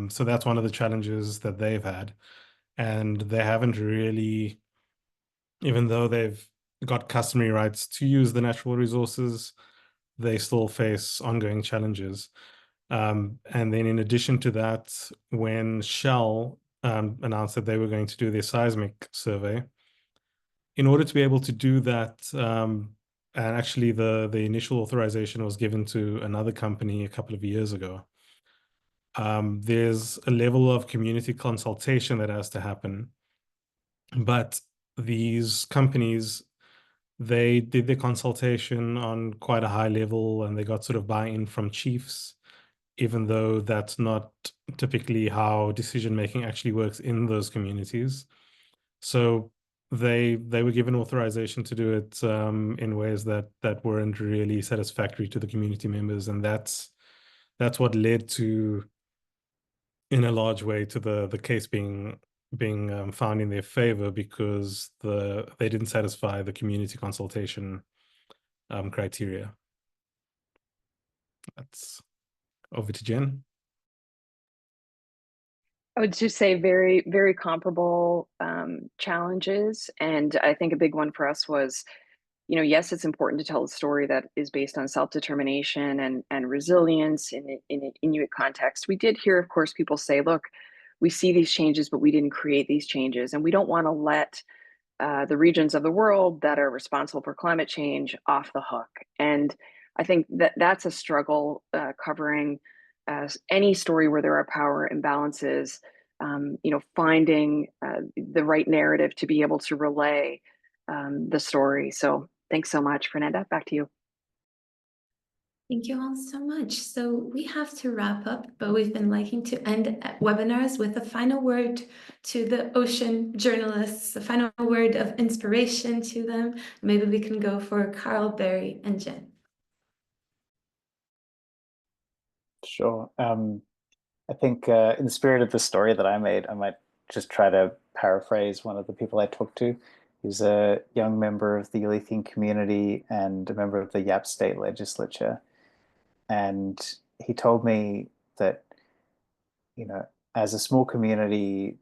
So that's one of the challenges that they've had. And they haven't really, even though they've got customary rights to use the natural resources, they still face ongoing challenges. And then in addition to that, when Shell announced that they were going to do their seismic survey, in order to be able to do that, and actually the initial authorization was given to another company a couple of years ago, there's a level of community consultation that has to happen. But these companies, they did their consultation on quite a high level, and they got sort of buy-in from chiefs, even though that's not typically how decision making actually works in those communities. So they were given authorization to do it in ways that weren't really satisfactory to the community members, and that's what led to, in a large way, to the case being found in their favor, because they didn't satisfy the community consultation criteria. That's over to Jen. I would just say very, very comparable challenges. And I think a big one for us was, yes, it's important to tell a story that is based on self-determination and resilience in an Inuit context. We did hear, of course, people say, look, we see these changes, but we didn't create these changes. And we don't want to let the regions of the world that are responsible for climate change off the hook. And I think that that's a struggle covering any story where there are power imbalances, finding the right narrative to be able to relay the story. So thanks so much, Fernanda. Back to you. Thank you all so much. So we have to wrap up, but we've been liking to end webinars with a final word to the ocean journalists, a final word of inspiration to them. Maybe we can go for Carl, Barry, and Jenn. Sure. I think in the spirit of the story that I made, I might just try to paraphrase one of the people I talked to. He's a young member of the Ulethian community and a member of the Yap state legislature. And he told me that, as a small community,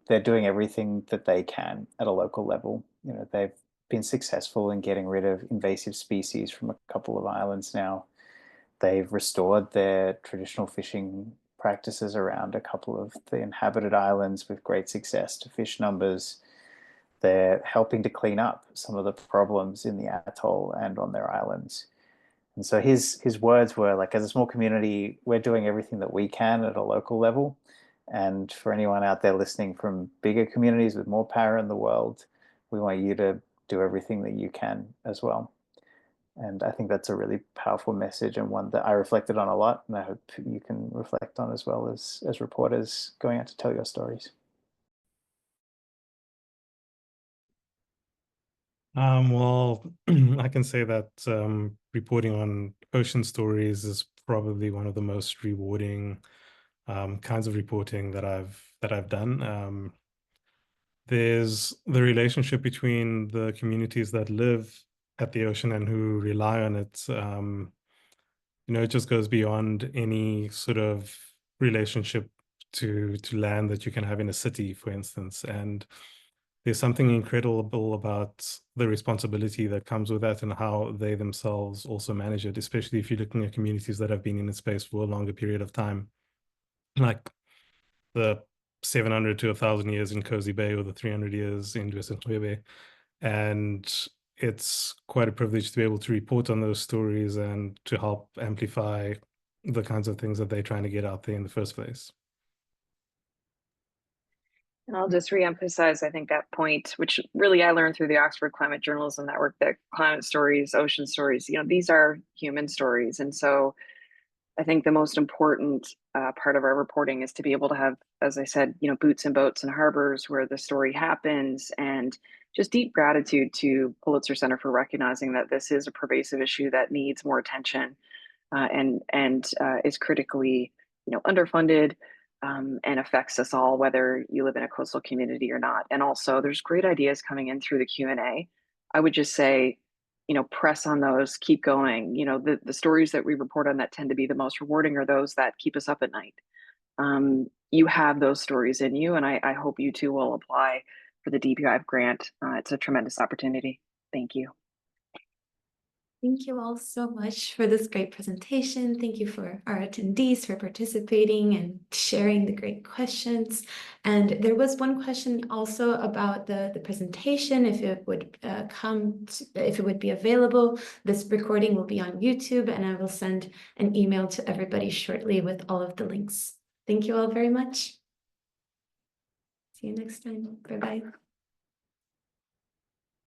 they're doing everything that they can at a local level. They've been successful in getting rid of invasive species from a couple of islands now. They've restored their traditional fishing practices around a couple of the inhabited islands with great success to fish numbers. They're helping to clean up some of the problems in the atoll and on their islands. And so his words were like, as a small community, we're doing everything that we can at a local level. And for anyone out there listening from bigger communities with more power in the world, we want you to do everything that you can as well. And I think that's a really powerful message, and one that I reflected on a lot, and I hope you can reflect on as well as reporters going out to tell your stories. Well, I can say that reporting on ocean stories is probably one of the most rewarding kinds of reporting that I've done. There's the relationship between the communities that live at the ocean and who rely on it. It just goes beyond any sort of relationship to land that you can have in a city, for instance. And there's something incredible about the responsibility that comes with that and how they themselves also manage it, especially if you're looking at communities that have been in a space for a longer period of time. Like the 700 to 1,000 years in Cozy Bay or the 300 years in Bay. And it's quite a privilege to be able to report on those stories and to help amplify the kinds of things that they're trying to get out there in the first place. And I'll just reemphasize, I think, that point, which really I learned through the Oxford Climate Journalism Network, that climate stories, ocean stories, these are human stories. And so I think the most important part of our reporting is to be able to have, as I said, boots and boats and harbors where the story happens, and just deep gratitude to Pulitzer Center for recognizing that this is a pervasive issue that needs more attention and is critically, underfunded. And affects us all, whether you live in a coastal community or not. And also, there's great ideas coming in through the Q&A. I would just say, press on those, keep going. The stories that we report on that tend to be the most rewarding are those that keep us up at night. You have those stories in you, and I hope you too will apply for the DPI grant. It's a tremendous opportunity. Thank you. Thank you all so much for this great presentation. Thank you for our attendees for participating and sharing the great questions. And there was one question also about the presentation, if it would if it would be available. This recording will be on YouTube, and I will send an email to everybody shortly with all of the links. Thank you all very much. See you next time. Bye-bye.